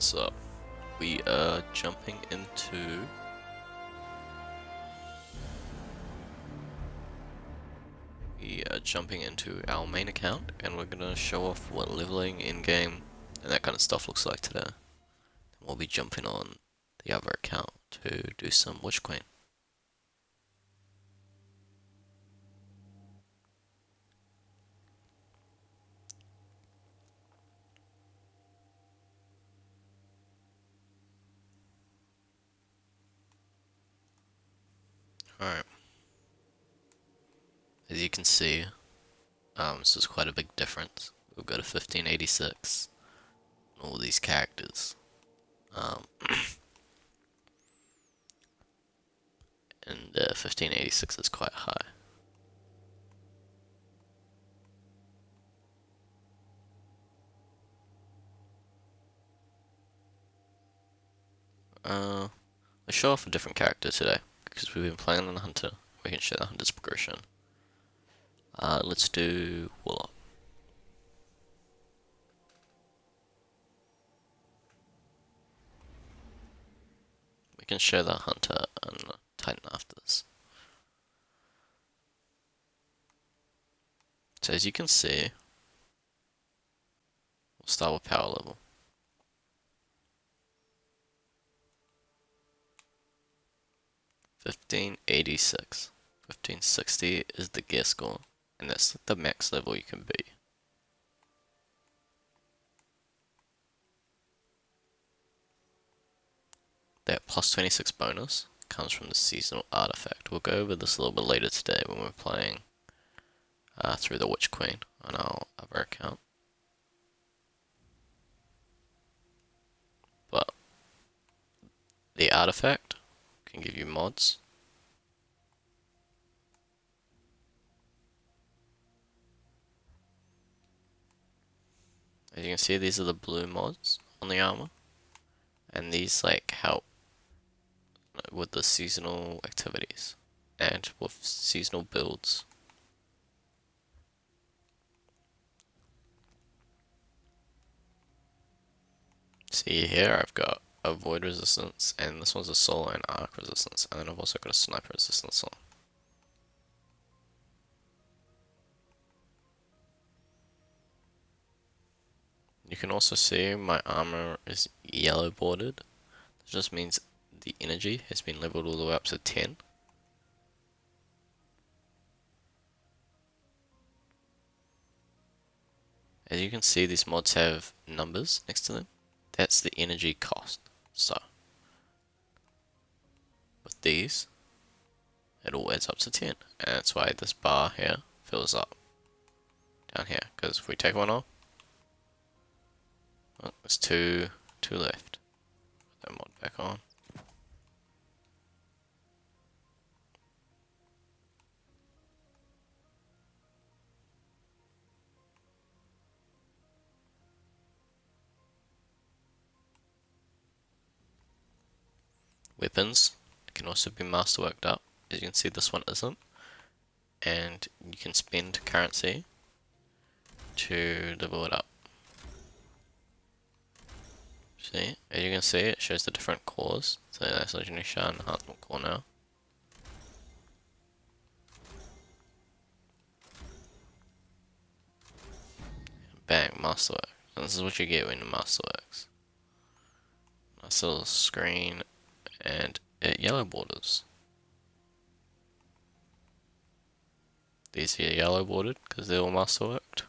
So we are jumping into our main account, and we're gonna show off what leveling in game and that kind of stuff looks like today. Then we'll be jumping on the other account to do some Witch Queen. Alright. As you can see, this is quite a big difference. We'll go to 1586 and all these characters. And 1586 is quite high. Let's show off a different character today, because we've been playing on the Hunter. We can show the Hunter's progression. Let's do Warlock. We can show the Hunter and the Titan after this. So as you can see, we'll start with power level. 1586. 1560 is the gear score, and that's the max level you can be. That plus 26 bonus comes from the seasonal artifact. We'll go over this a little bit later today when we're playing through the Witch Queen on our other account. But the artifact can give you mods. As you can see, these are the blue mods on the armor, and these like help with the seasonal activities and with seasonal builds. See here, I've got a void resistance, and this one's a solar and arc resistance, and then I've also got a sniper resistance on. You can also see my armor is yellow bordered. This just means the energy has been leveled all the way up to 10. As you can see, these mods have numbers next to them. That's the energy cost. So, with these, it all adds up to 10. And that's why this bar here fills up down here. Because if we take one off, well, there's two left. Put that mod back on. Weapons can also be masterworked up. As you can see, this one isn't. And you can spend currency to level it up. See, as you can see, it shows the different cores. So that's Legendary Shard Enhancement Core now. Bang, Masterwork. And this is what you get when the Masterworks. Nice little screen, and it yellow borders. These here yellow bordered because they're all masterworked.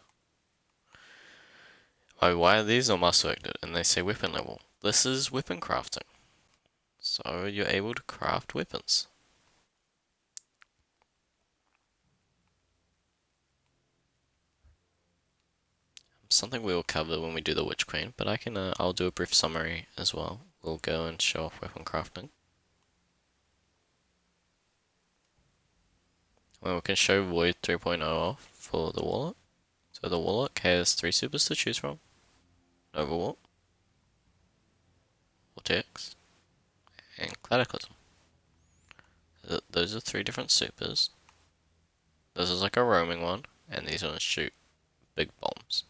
Oh, why are these all masterworked? And they say weapon level. This is weapon crafting. So you're able to craft weapons. Something we will cover when we do the Witch Queen, but I'll do a brief summary as well. We'll go and show off weapon crafting. Well, we can show Void 3.0 off for the Warlock. So the Warlock has 3 supers to choose from. Overwalk, Vortex, and Cataclysm. Those are 3 different supers. This is like a roaming one, and these ones shoot big bombs.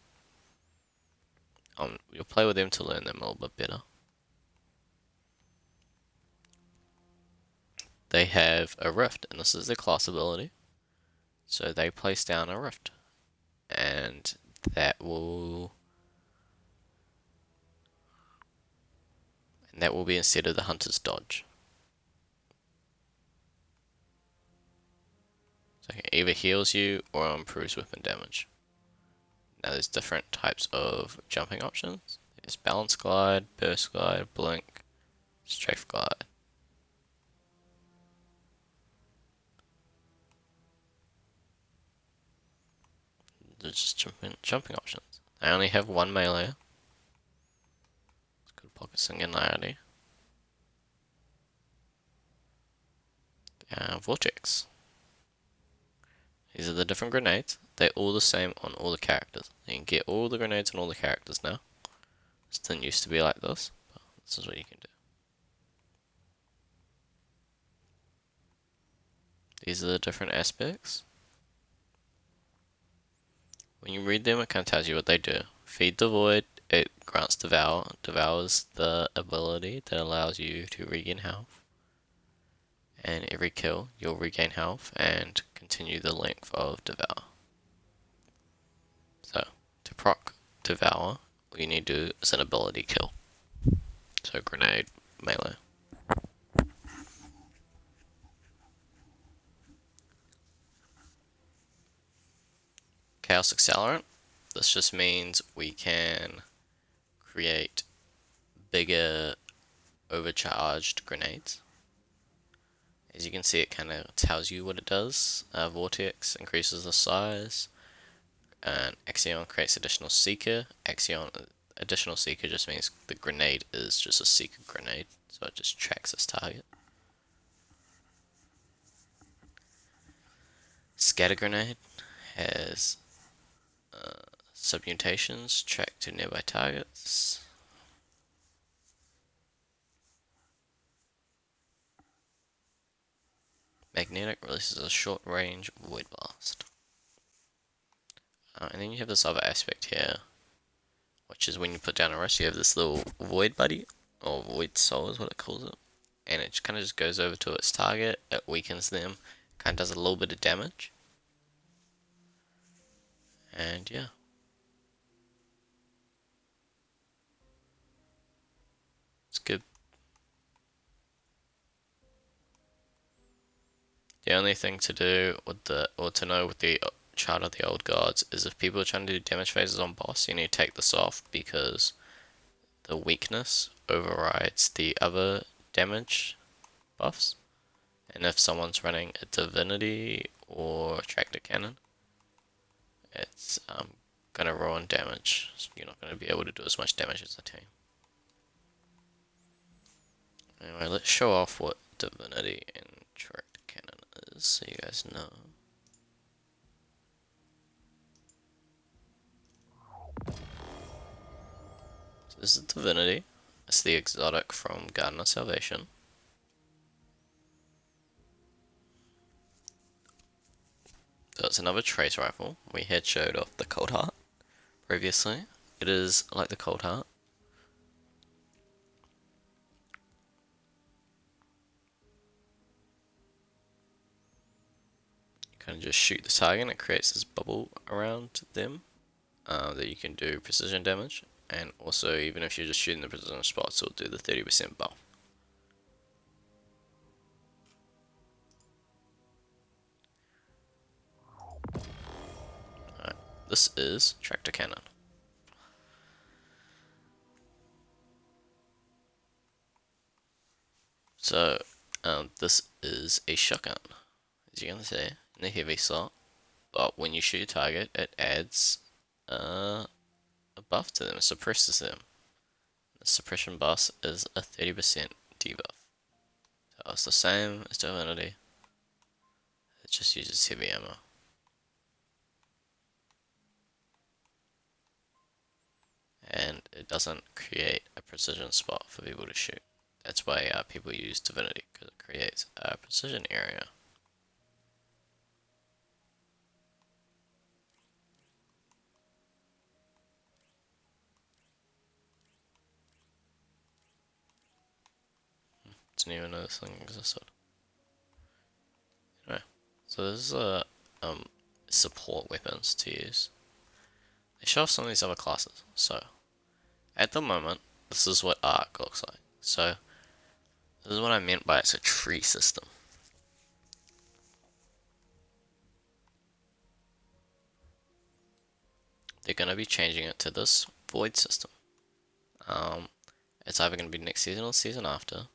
You'll play with them to learn them a little bit better. they have a rift, and this is their class ability. So they place down a rift, and that will be instead of the hunter's dodge. So it either heals you or improves weapon damage. Now there's different types of jumping options. There's balance glide, burst glide, blink, strafe glide. There's just jumping options. I only have one melee. It's good pocket singularity. Vortex. These are the different grenades. They're all the same on all the characters. You can get all the grenades on all the characters now. This didn't used to be like this, but this is what you can do. These are the different aspects. When you read them, it kind of tells you what they do. Feed the Void, it grants Devour. Devour is the ability that allows you to regain health. And every kill, you'll regain health and continue the length of Devour. So, to proc Devour, all you need to do is an ability kill. So, grenade, melee. Chaos Accelerant. This just means we can create bigger overcharged grenades. As you can see, it kind of tells you what it does. Vortex increases the size, and Axion creates additional Seeker. Additional Seeker just means the grenade is just a Seeker grenade, so it just tracks its target. Scatter Grenade has submutations tracked to nearby targets. Magnetic releases a short range Void Blast. And then you have this other aspect here, which is when you put down a rush, you have this little Void Buddy, or Void Soul is what it calls it. And it kind of just goes over to its target, it weakens them, kind of does a little bit of damage. And yeah. It's good. The only thing to do with to know with the chart of the old gods is if people are trying to do damage phases on boss, you need to take this off because the weakness overrides the other damage buffs. And if someone's running a divinity or tractor cannon, it's gonna ruin damage. So you're not gonna be able to do as much damage as a team. Anyway, let's show off what divinity and tractor cannon is so you guys know. So this is divinity. It's the exotic from Garden of Salvation. So it's another trace rifle. We had showed off the Cold Heart previously. It is like the Cold Heart. You kind of just shoot the target and it creates this bubble around them that you can do precision damage. And also, even if you're just shooting the precision spots, it'll do the 30% buff. Alright, this is tractor cannon. So, this is a shotgun, as you can see, in the heavy slot. But when you shoot a target, it adds a buff to them, it suppresses them. The suppression buff is a 30% debuff. So it's the same as Divinity. It just uses heavy ammo. And it doesn't create a precision spot for people to shoot. That's why people use Divinity, because it creates a precision area. Didn't even know this thing existed. So this is a support weapons to use. They show off some of these other classes. So at the moment, this is what Arc looks like. So this is what I meant by it's a tree system. They're going to be changing it to this void system. It's either going to be next season or the season after,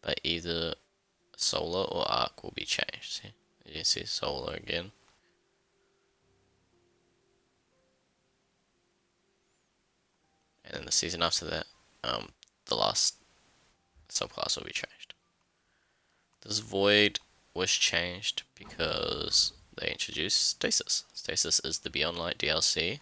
but either solar or arc will be changed. See, you see solar again. And then the season after that, the last subclass will be changed. This void was changed because they introduced stasis. Stasis is the Beyond Light DLC.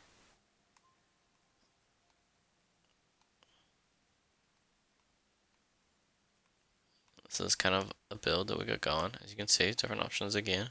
This is kind of a build that we got going. As you can see, different options again.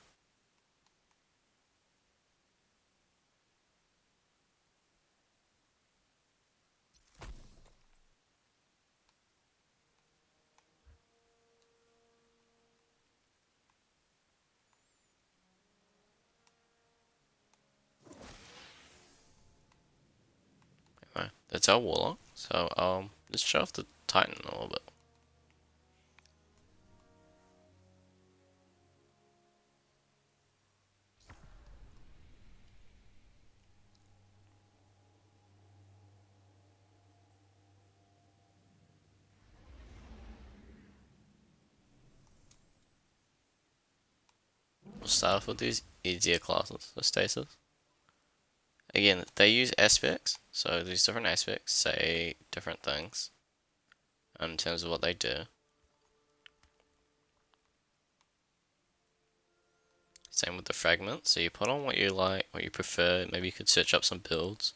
Anyway, that's our Warlock. So let's show off the Titan a little bit. We'll start off with these easier classes, the stasis. Again, they use aspects, so these different aspects say different things in terms of what they do. Same with the fragment, so you put on what you like, what you prefer, maybe you could search up some builds.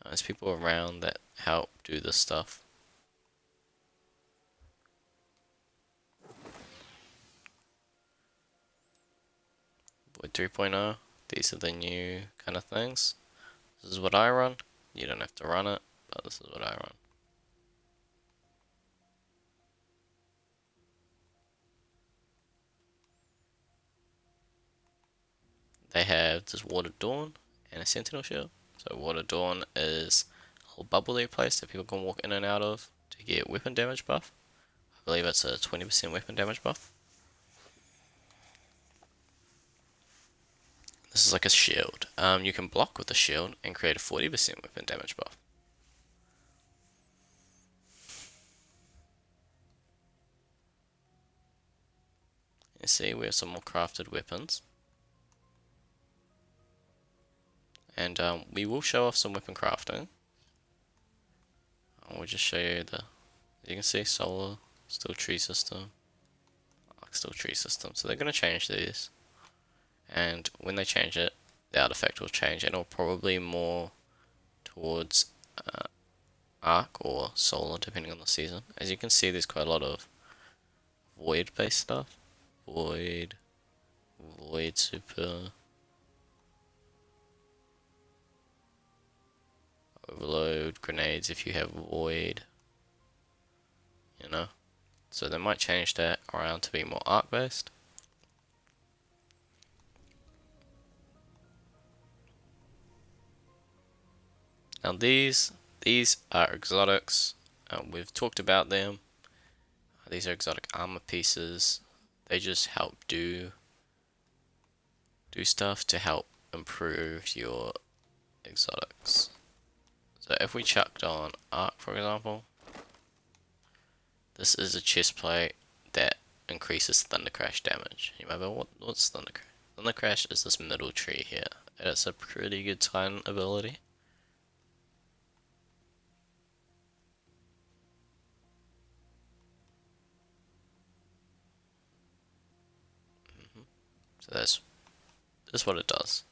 There's people around that help do this stuff. Void 3.0, these are the new kind of things. This is what I run. You don't have to run it, but this is what I run. They have this Water Dawn and a Sentinel Shield. So Water Dawn is a little bubble they place that people can walk in and out of to get weapon damage buff. I believe it's a 20% weapon damage buff. This is like a shield. You can block with the shield and create a 40% weapon damage buff. You see, we have some more crafted weapons. And we will show off some weapon crafting. We'll just show you the, you can see solar, still tree system, arc still tree system. So they're going to change these. And when they change it, the artifact will change and it'll probably more towards arc or solar depending on the season. As you can see, there's quite a lot of void based stuff. Void super, overload, grenades if you have void, you know. So they might change that around to be more arc based. Now these are exotics. We've talked about them. These are exotic armor pieces. They just help do stuff to help improve your exotics. So if we chucked on arc, for example, this is a chest plate that increases thunder crash damage. You might be, what's thunder crash? Thunder crash is this middle tree here. It's a pretty good Titan ability. So that's what it does.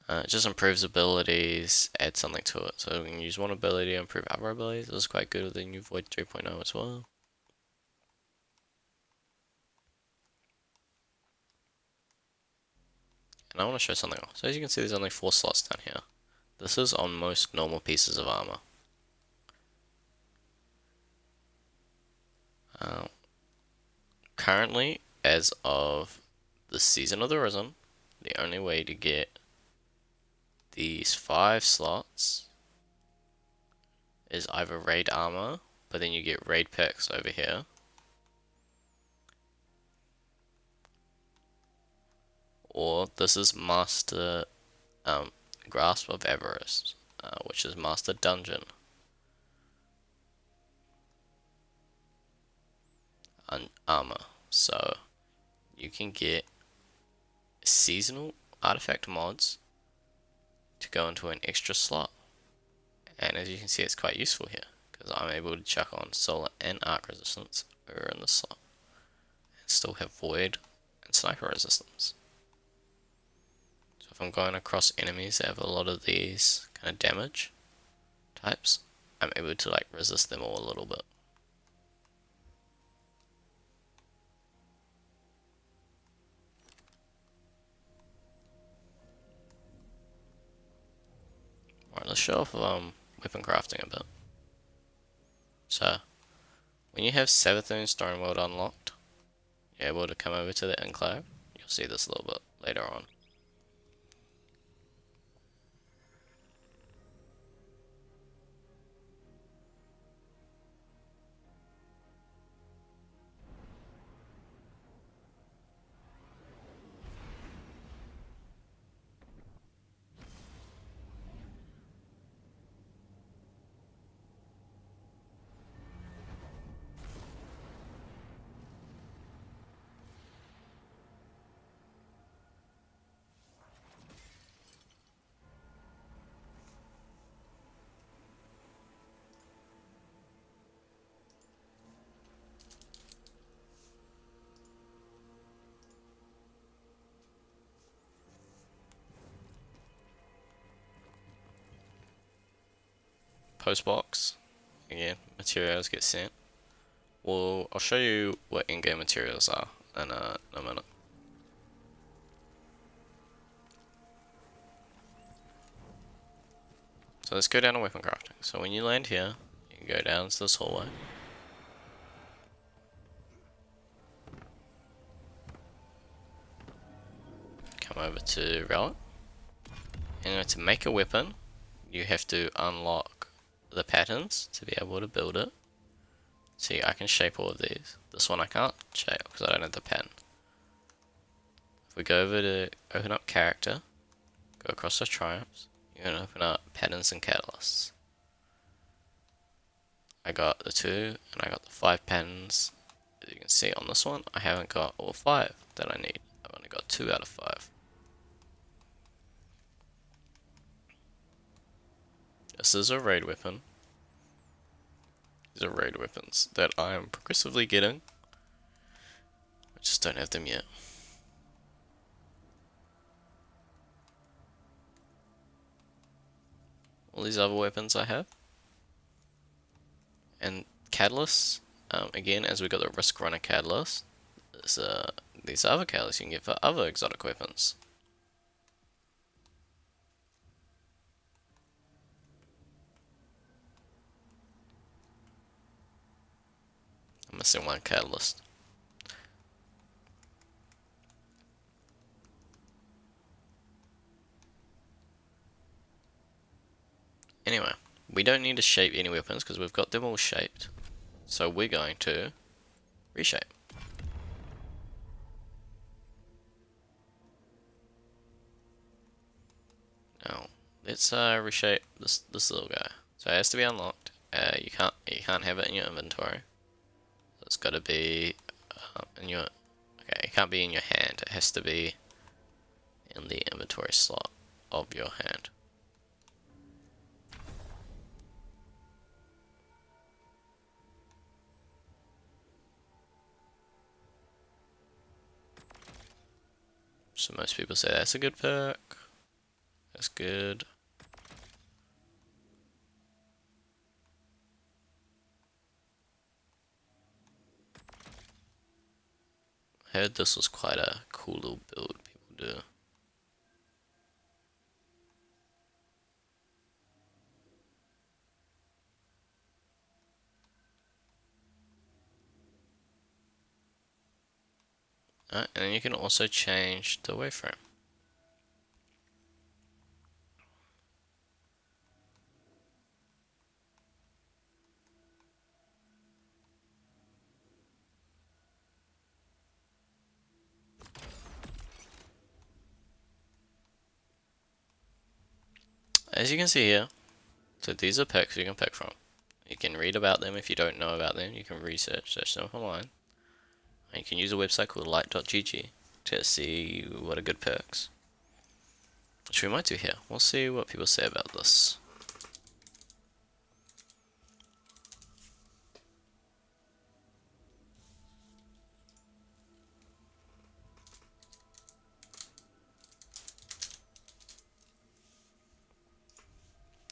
It just improves abilities, adds something to it. So we can use one ability to improve other abilities. This is quite good with the new Void 3.0 as well. And I want to show something else. So as you can see, there's only 4 slots down here. This is on most normal pieces of armor. Currently, as of the Season of the Risen, the only way to get these 5 slots is either raid armor, but then you get raid packs over here, or this is Master Grasp of Avarice, which is Master Dungeon armor. So you can get seasonal artifact mods to go into an extra slot, and as you can see, it's quite useful here because I'm able to chuck on solar and arc resistance over in the slot and still have void and sniper resistance. So if I'm going across enemies that have a lot of these kind of damage types, I'm able to like resist them all a little bit. Alright, let's show off weapon crafting a bit. So when you have Savathun Stoneworld unlocked, you're able to come over to the enclave. You'll see this a little bit later on. Post box, again, materials get sent. Well, I'll show you what in-game materials are in a minute. So let's go down to weapon crafting. So when you land here, you can go down to this hallway. Come over to Relic. And to make a weapon, you have to unlock the patterns to be able to build it. See, I can shape all of these. This one I can't shape because I don't have the pattern. If we go over to open up character, go across the triumphs, you're going to open up patterns and catalysts. I got the 2 and I got the 5 patterns. As you can see on this one, I haven't got all 5 that I need. I've only got 2 out of 5. This is a raid weapon. These are raid weapons that I am progressively getting. I just don't have them yet. All these other weapons I have. And catalysts, again, as we got the Risk Runner catalyst, these other catalysts you can get for other exotic weapons. I'm missing one catalyst. Anyway, we don't need to shape any weapons because we've got them all shaped. So we're going to reshape. Now, let's reshape this little guy. So it has to be unlocked. You can't have it in your inventory. So it's got to be in your. Okay, it can't be in your hand. It has to be in the inventory slot of your hand. So most people say that's a good perk. That's good. I heard this was quite a cool little build people do. And then you can also change the waveframe. As you can see here, so these are picks you can pick from. You can read about them if you don't know about them. You can search them online. And you can use a website called light.gg to see what are good perks. Which we might do here. We'll see what people say about this.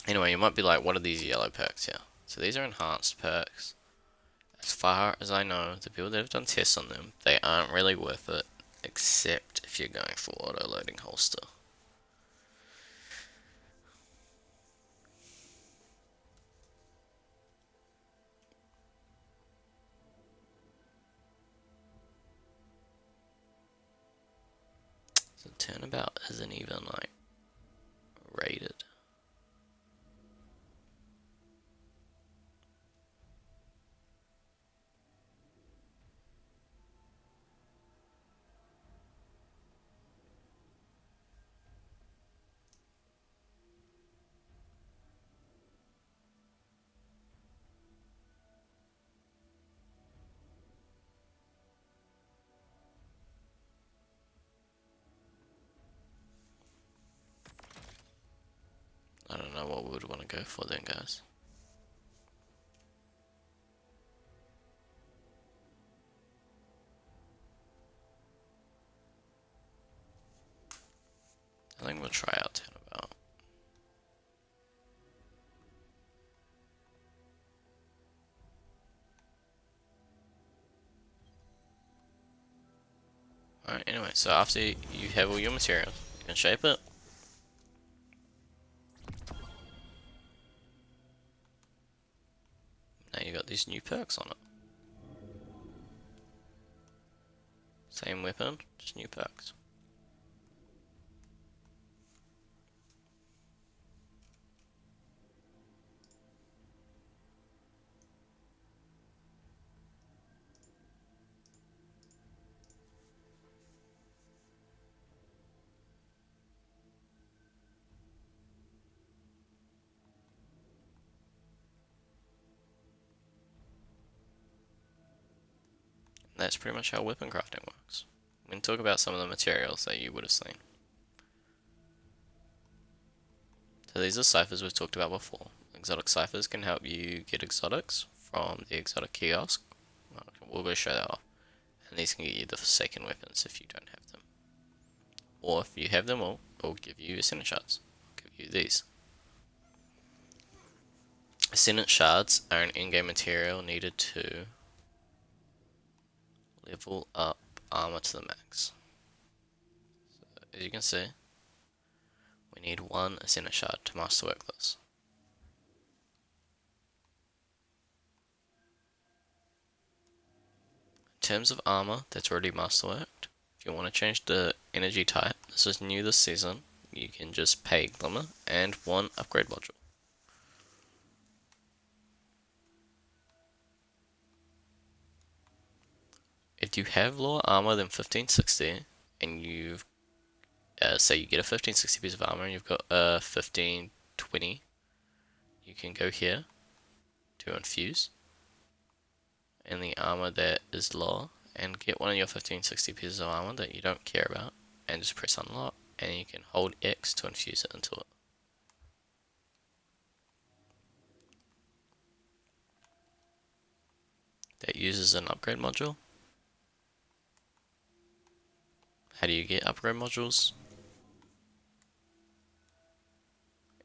Anyway, you might be like, what are these yellow perks here? So these are enhanced perks. As far as I know, the people that have done tests on them, they aren't really worth it, except if you're going for auto-loading holster. So turnabout isn't even like rated. I don't know what we would want to go for then, guys. I think we'll try out turnabout. Alright, anyway, so after you have all your materials, you can shape it. Now you got these new perks on it. Same weapon, just new perks. That's pretty much how weapon crafting works. We can talk about some of the materials that you would have seen. So these are ciphers we've talked about before. Exotic ciphers can help you get exotics from the exotic kiosk. We'll go show that off. And these can get you the Forsaken weapons if you don't have them. Or if you have them all, it'll give you Ascendant Shards. It'll give you these. Ascendant Shards are an in-game material needed to level up armor to the max. So, as you can see, we need one Ascendant Shard to masterwork this. In terms of armor that's already masterworked, if you want to change the energy type, this is new this season, you can just pay Glimmer and one upgrade module. If you have lower armor than 1560 and you've say you get a 1560 piece of armor and you've got a 1520, you can go here to infuse in the armor that is lower and get one of your 1560 pieces of armor that you don't care about and just press unlock and you can hold X to infuse it into it. That uses an upgrade module. How do you get upgrade modules?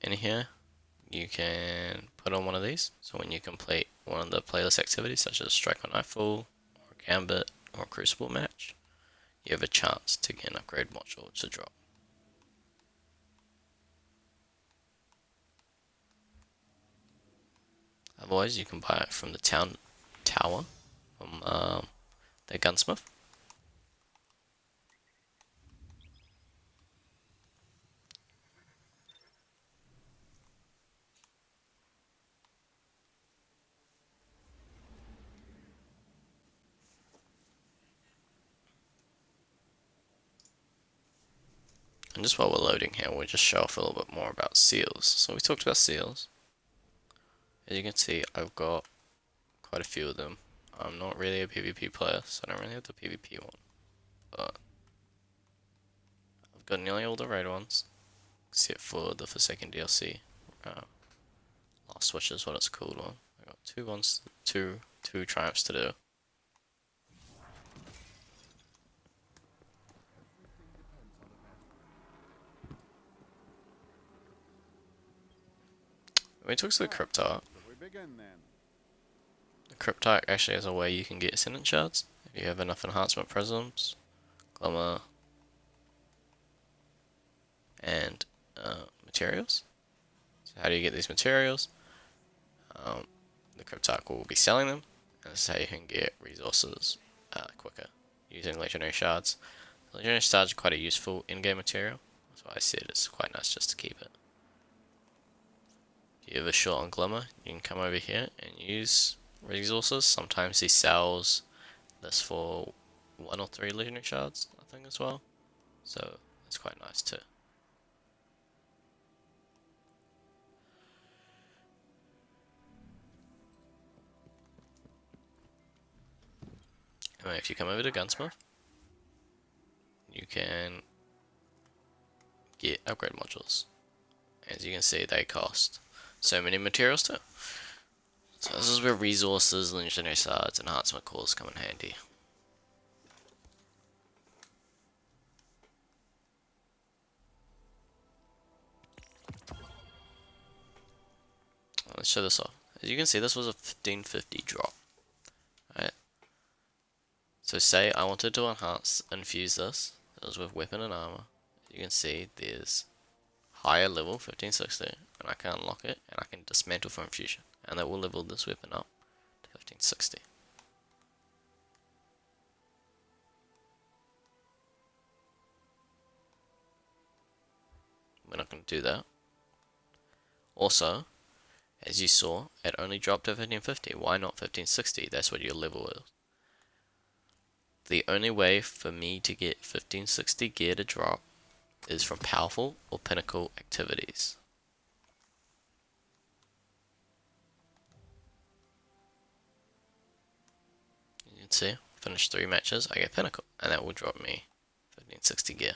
In here, you can put on one of these. So when you complete one of the playlist activities, such as Strike on Nightfall, or Gambit, or Crucible match, you have a chance to get an upgrade module to drop. Otherwise, you can buy it from the tower, from the gunsmith. And just while we're loading here, we'll just show off a little bit more about seals. So we talked about seals. As you can see, I've got quite a few of them. I'm not really a PvP player, so I don't really have the PvP one. But I've got nearly all the raid ones, except for the Forsaken DLC. Last Wish is what it's called on. I got two triumphs to do. When we talk to the Cryptarch, the Cryptarch actually has a way you can get Ascendant Shards if you have enough enhancement prisms, glimmer, and materials. So how do you get these materials? The Cryptarch will be selling them, and this is how you can get resources quicker using Legendary Shards. Legendary Shards are quite a useful in-game material. That's why I said it's quite nice just to keep it. If you have a short on Glimmer, you can come over here and use resources. Sometimes he sells this for 1 or 3 Legendary Shards, I think, as well. So it's quite nice too. Anyway, if you come over to Gunsmith, you can get upgrade modules. As you can see, they cost so many materials too. So this is where resources, legendary shards, and enhancement cores come in handy. Let's show this off. As you can see, this was a 1550 drop. Right. So say I wanted to infuse this. It was with weapon and armor. As you can see, there's higher level 1560, and I can unlock it, and I can dismantle for infusion, and that will level this weapon up to 1560. We're not going to do that. Also, as you saw, it only dropped to 1550. Why not 1560? That's what your level is. The only way for me to get 1560 gear to drop is from powerful or pinnacle activities. You can see, finish 3 matches, I get pinnacle, and that will drop me 1560 gear.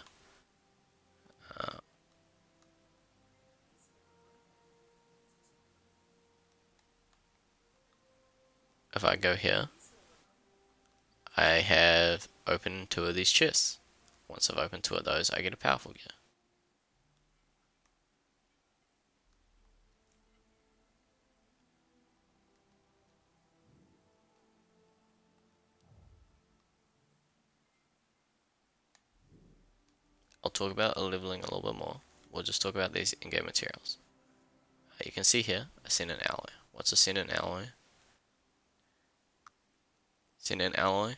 If I go here, I have opened 2 of these chests. Once I've opened 2 of those, I get a powerful gear. I'll talk about leveling a little bit more. We'll just talk about these in-game materials. You can see here, Ascendant Alloy. What's Ascendant Alloy? Ascendant Alloy,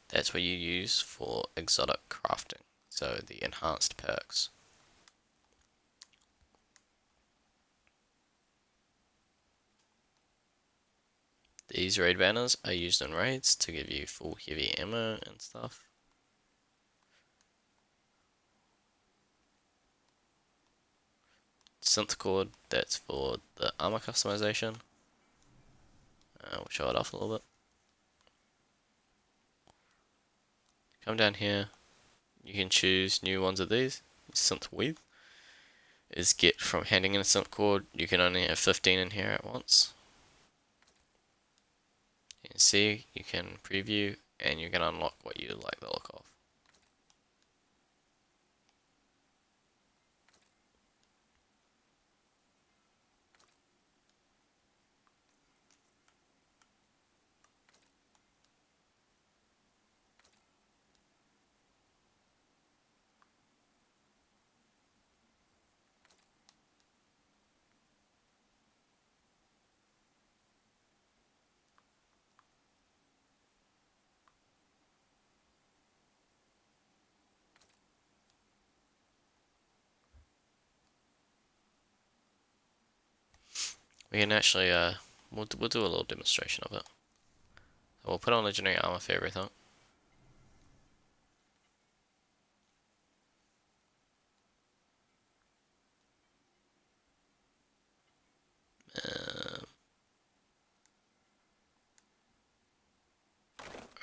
that's what you use for exotic crafting, so the enhanced perks. These raid banners are used in raids to give you full heavy ammo and stuff. Synth cord, that's for the armor customization. We'll show it off a little bit. Come down here, you can choose new ones of these. Synth width is get from handing in a synth cord, you can only have 15 in here at once. You can see, you can preview, and you can unlock what you like the look of. We can actually, we'll do a little demonstration of it. So we'll put on legendary armor for everything.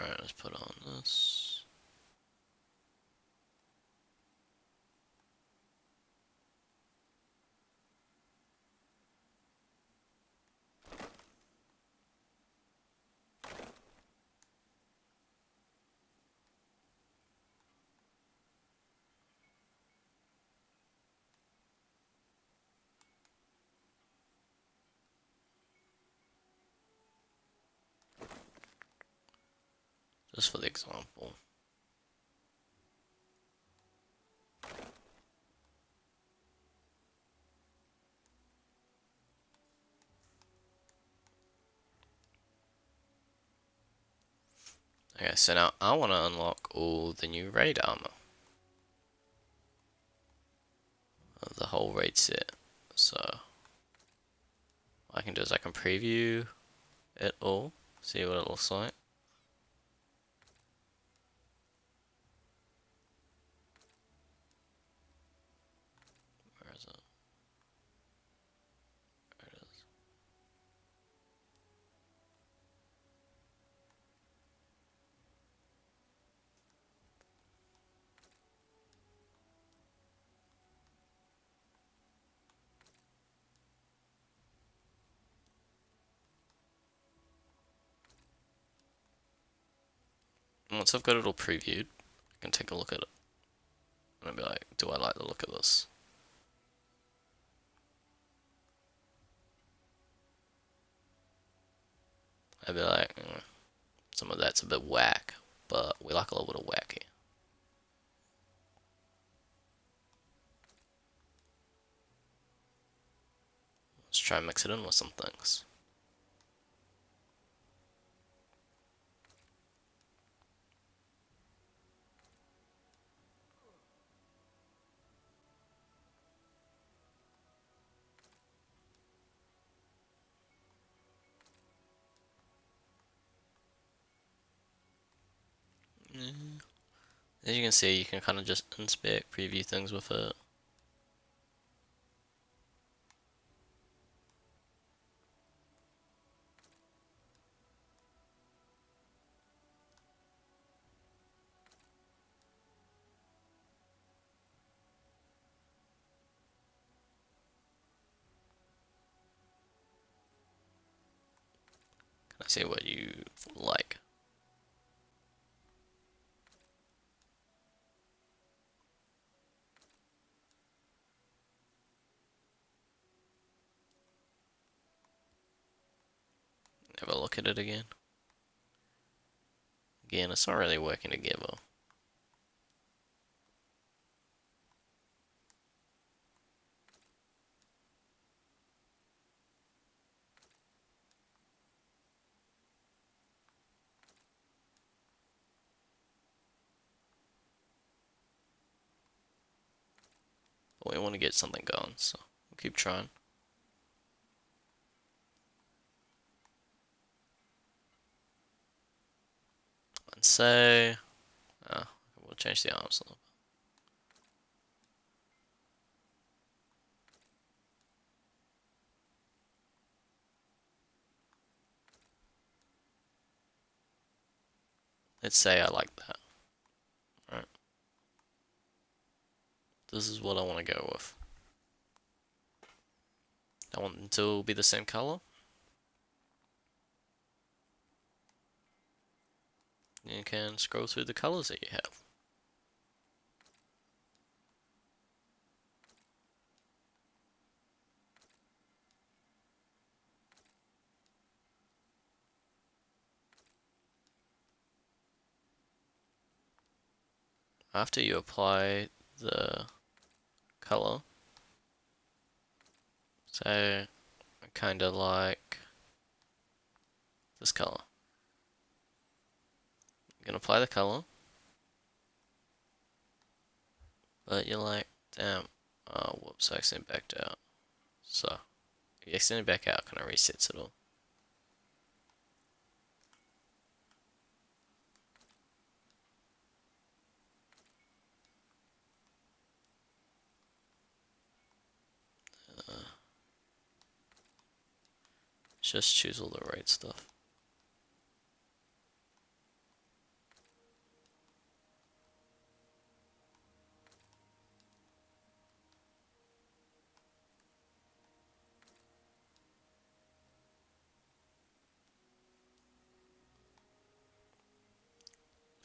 Alright, let's put on this. Just for the example. Okay, so now I want to unlock all the new raid armor. The whole raid set. So, what I can do is I can preview it all, see what it looks like. Where is it? There it is. Once I've got it all previewed, I can take a look at it. And I'll be like, do I like the look of this? I'd be like, some of that's a bit whack, but we like a little bit of wacky. Let's try and mix it in with some things. As you can see, you can kind of just inspect, preview things with it. Can I see what you like? Have a look at it again. Again, it's not really working together. But we want to get something going, so we'll keep trying. And say, we'll change the arms a little bit. Let's say I like that. Alright. This is what I want to go with. I want them to be the same color. You can scroll through the colors that you have. After you apply the color, so I kind of like this color. You can apply the color, but you're like, damn, oh whoops, I accidentally backed out. So, if you accidentally back out, can I reset it all? Just choose all the right stuff.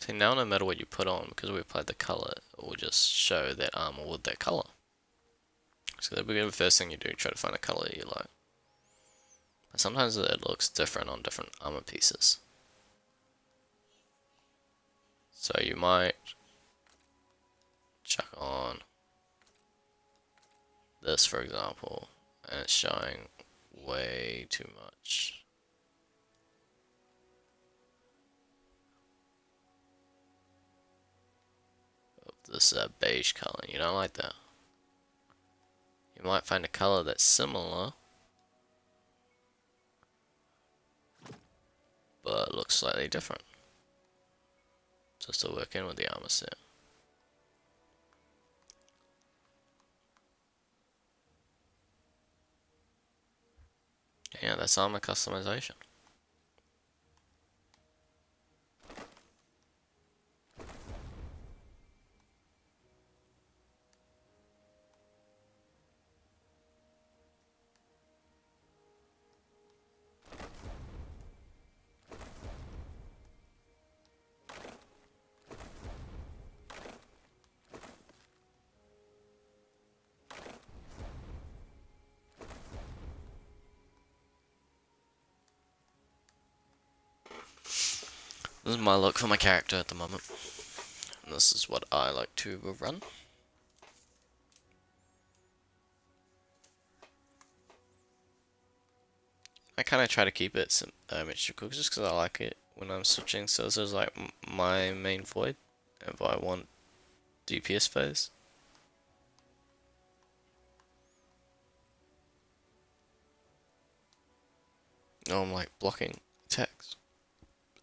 See, now no matter what you put on, because we applied the color, it will just show that armor with that color. So that'll be the first thing you do, try to find a color you like. But sometimes it looks different on different armor pieces. So you might chuck on this, for example, and it's showing way too much. Of this beige color, you don't like that. You might find a color that's similar, but looks slightly different. Just to work in with the armor set. Yeah, that's armor customization. This is my look for my character at the moment. And this is what I like to run. I kind of try to keep it symmetrical just because I like it when I'm switching. So this is like my main void if I want DPS phase. No, I'm like blocking attacks.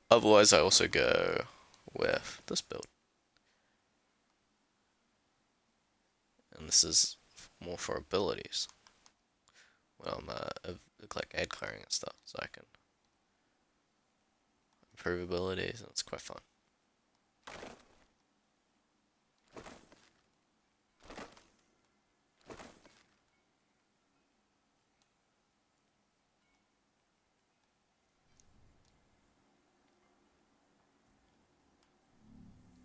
Otherwise I also go with this build. And this is more for abilities. Well, I'm like ad clearing and stuff, so I can improve abilities, and it's quite fun.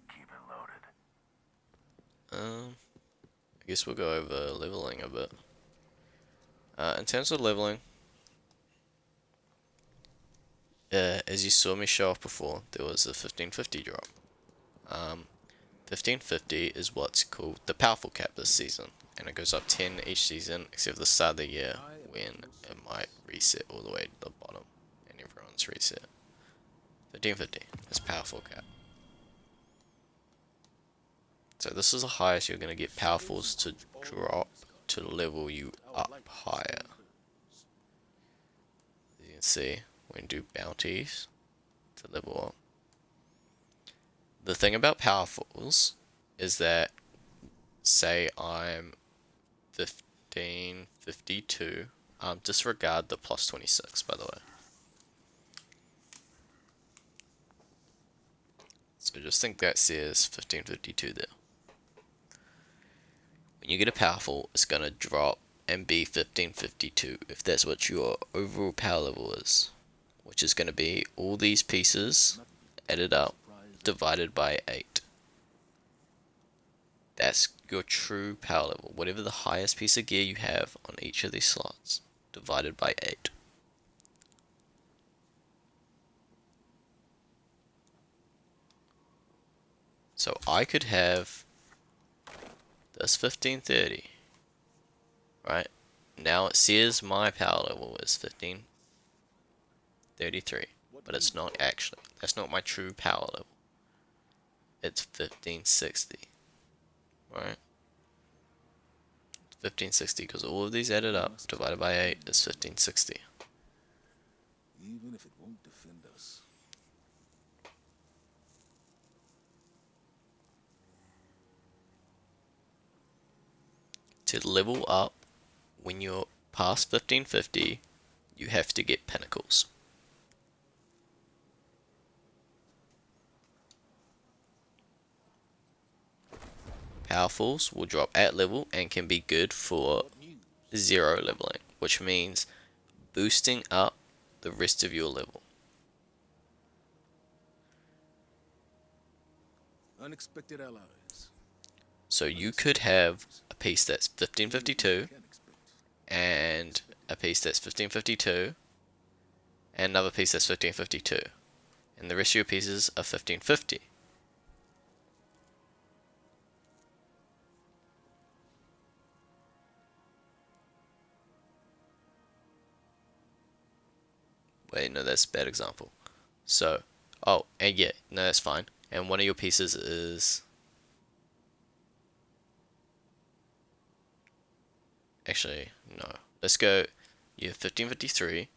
Keep it loaded. I guess we'll go over leveling a bit. In terms of leveling, as you saw me show off before, there was a 1550 drop. 1550 is what's called the powerful cap this season, and it goes up 10 each season, except for the start of the year when it might reset all the way to the bottom, and everyone's reset. 1550 is powerful cap. So this is the highest you're going to get powerfuls to drop to level you up higher. As you can see, we can do bounties to level up. The thing about powerfuls is that, say I'm 1552, disregard the plus 26 by the way. So just think that says 1552 there. When you get a powerful, it's going to drop and be 1552 if that's what your overall power level is, which is going to be all these pieces added up divided by 8. That's your true power level, whatever the highest piece of gear you have on each of these slots, divided by 8. So I could have this 1530, right? Now it says my power level is 1533, but it's not actually. That's not my true power level. It's 1560, right? 1560 because all of these added up divided by 8 is 1560. Even if it won't defend us. To level up, when you're past 1550, you have to get pinnacles. Powerfuls will drop at level and can be good for 0 leveling, which means boosting up the rest of your level. Unexpected allies. So you could Unexpected have enemies. a piece that's The only thing we 1552 can expect and a piece that's 1552 and another piece that's 1552, and the rest of your pieces are 1550. Wait, no, that's a bad example. So, oh, and yeah, no, that's fine. And one of your pieces is actually no. Let's go. You have 1553,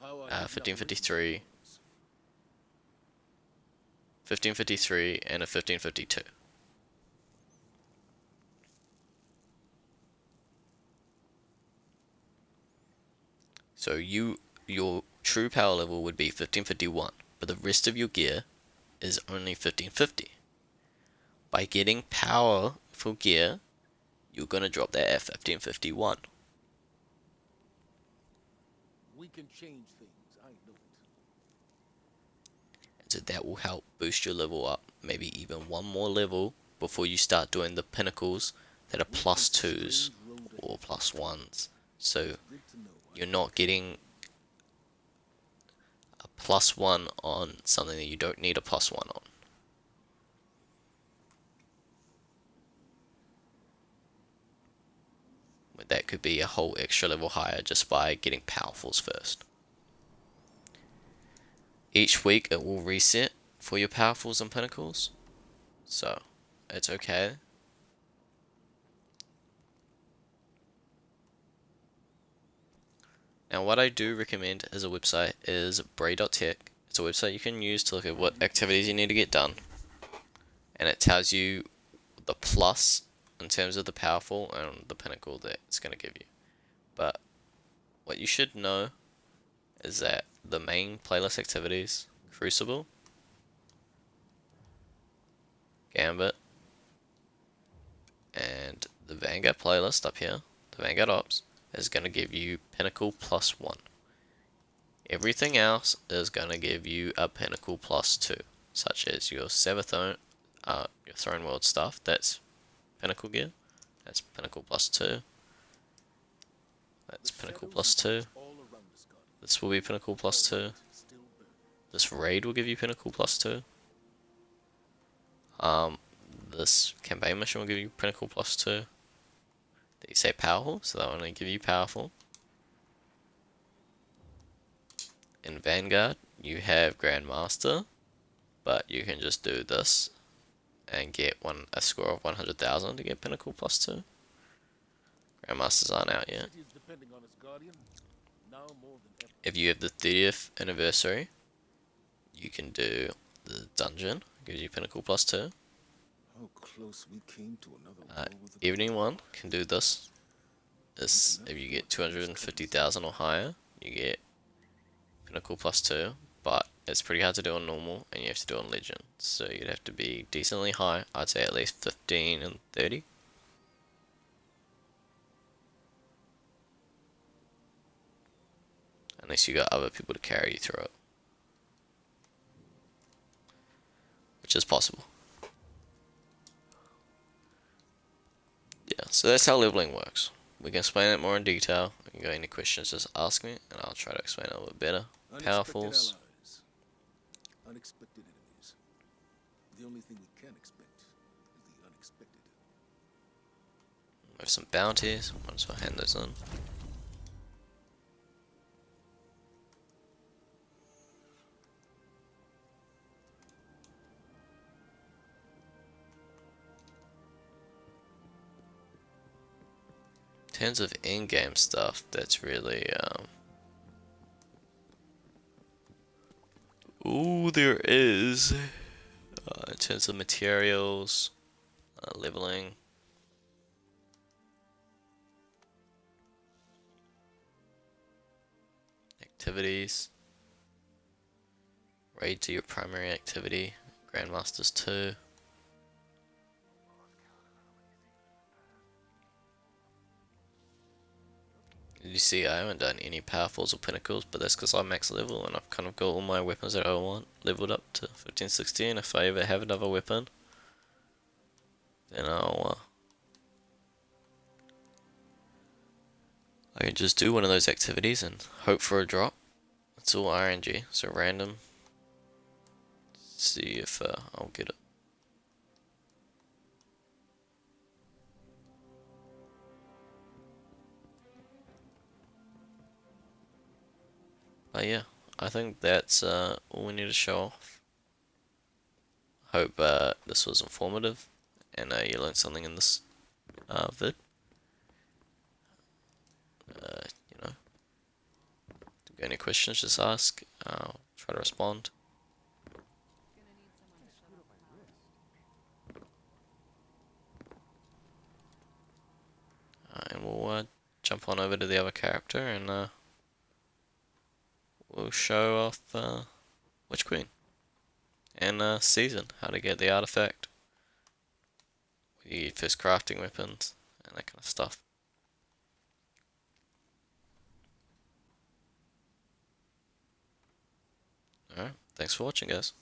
How are you not ready for 1553, yours? 1553, and a 1552. So your true power level would be 1551, but the rest of your gear is only 1550. By getting powerful gear, you're gonna drop that at 1551. We can change things, I know it. And so that will help boost your level up, maybe even one more level before you start doing the pinnacles that are We plus face a twos strange road or ahead. plus ones. It's So good to know I you're can not count getting on you. a plus one on something that you don't need a plus one on. That could be a whole extra level higher just by getting powerfuls first. Each week it will reset for your powerfuls and pinnacles, so it's okay. Now what I do recommend as a website is Bray.tech. It's a website you can use to look at what activities you need to get done, and it tells you the plus in terms of the powerful and the pinnacle that it's going to give you. But what you should know is that the main playlist activities, Crucible, Gambit, and the Vanguard playlist up here, the Vanguard Ops, is going to give you Pinnacle plus 1. Everything else is going to give you a Pinnacle plus 2, such as your Sabathone, your Throne World stuff, that's Pinnacle gear, that's Pinnacle plus 2, The that's Pinnacle shadows plus 2, encroach all around us, Guardian. this will be Pinnacle plus 2, Light still burns. this Raid will give you Pinnacle plus 2, um, this campaign mission will give you Pinnacle plus 2, that you say powerful, so that will only give you powerful. In Vanguard, you have Grandmaster, but you can just do this and get a score of 100,000 to get Pinnacle plus 2. Grandmasters aren't out The yet. city is depending on us, Guardian. Now more than ever. If you have the 30th anniversary, you can do the dungeon, gives you Pinnacle plus 2. How close we came to another Uh, war with the Evening Dark 1 Lord. can do this. This, Never if you thought get day was coming so 250,000 or higher, you get Pinnacle plus 2, but it's pretty hard to do on normal, and you have to do on legend. So you'd have to be decently high, I'd say at least 15 and 30. Unless you got other people to carry you through it. Which is possible. Yeah, so that's how leveling works. We can explain it more in detail. If you got any questions, just ask me, and I'll try to explain it a little bit better. Unexpected Powerfuls, allies. Unexpected enemies. The only thing we can expect is the unexpected. we have some bounties. Might as well hand those in. In terms of in-game stuff, that's really ooh, there is. In terms of materials, leveling, activities. Raids are your primary activity. Grandmasters 2. You see, I haven't done any powerfuls or pinnacles, but that's because I'm max level and I've kind of got all my weapons that I want leveled up to 15, 16. If I ever have another weapon, then I can just do one of those activities and hope for a drop. It's all RNG, so random. See if I'll get it. But yeah, I think that's all we need to show off. Hope this was informative and you learned something in this vid. You know, if you got any questions, just ask. I'll try to respond. And we'll jump on over to the other character and we'll show off Witch Queen and season how to get the artifact, the first crafting weapons, and that kind of stuff. Alright, thanks for watching, guys.